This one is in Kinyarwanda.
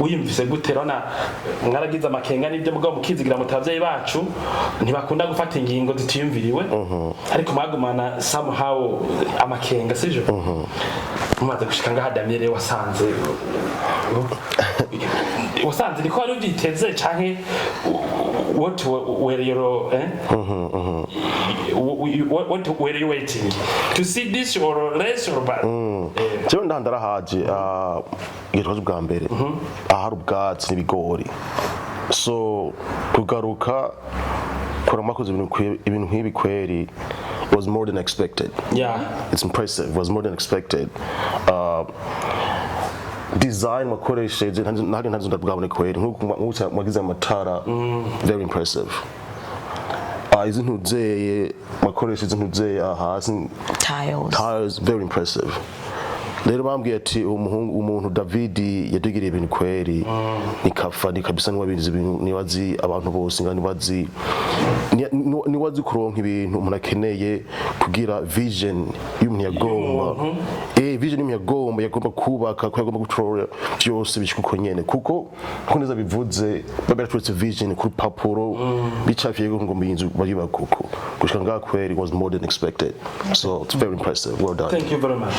uyumvise guterana mwaragize amakenga n'ibyo mugabo mukizigira mutavyeyi bacu ntibakunda gufata ingingo zitiyumviriwe ariko mwagumana somehow amakenga sije mumaze gushika ngaha Damire wasanze niko wari uvyiteze canke what were your what were you waiting to see this or less or bad? Cyo ndandarahaje yitwaje bwa mbere ahari ubwatsi n'ibigori so kugaruka kuramakoze ibintu nk'ibi kweri was more than expected. Yeah, it's impressive. It was more than expected. Design wakoresheje ntari ntazunda bwabone kweri nk'uko mwagize amatara very impressive. Izi ntuzeye wakoresheje ntuzeye hasi tiles very impressive. Rero bambwiye ati umuntu David yadugiriye ibintu kweri nikafa nikabisa n'wabizi ibintu niwazi abantu bose ngani niwazi kuronka ibintu umuntu akeneye kugira vision y'umuntu yagomba vision y'umuntu yagomba kubaka ko yagomba gutorora byose bishikuko nyene kuko neza bivuze baberatse vision ku papuro bicafiye ngo inzu bari bakuko gushika ngaha kweri was more than expected, so it's very impressive. Well done. Thank you very much.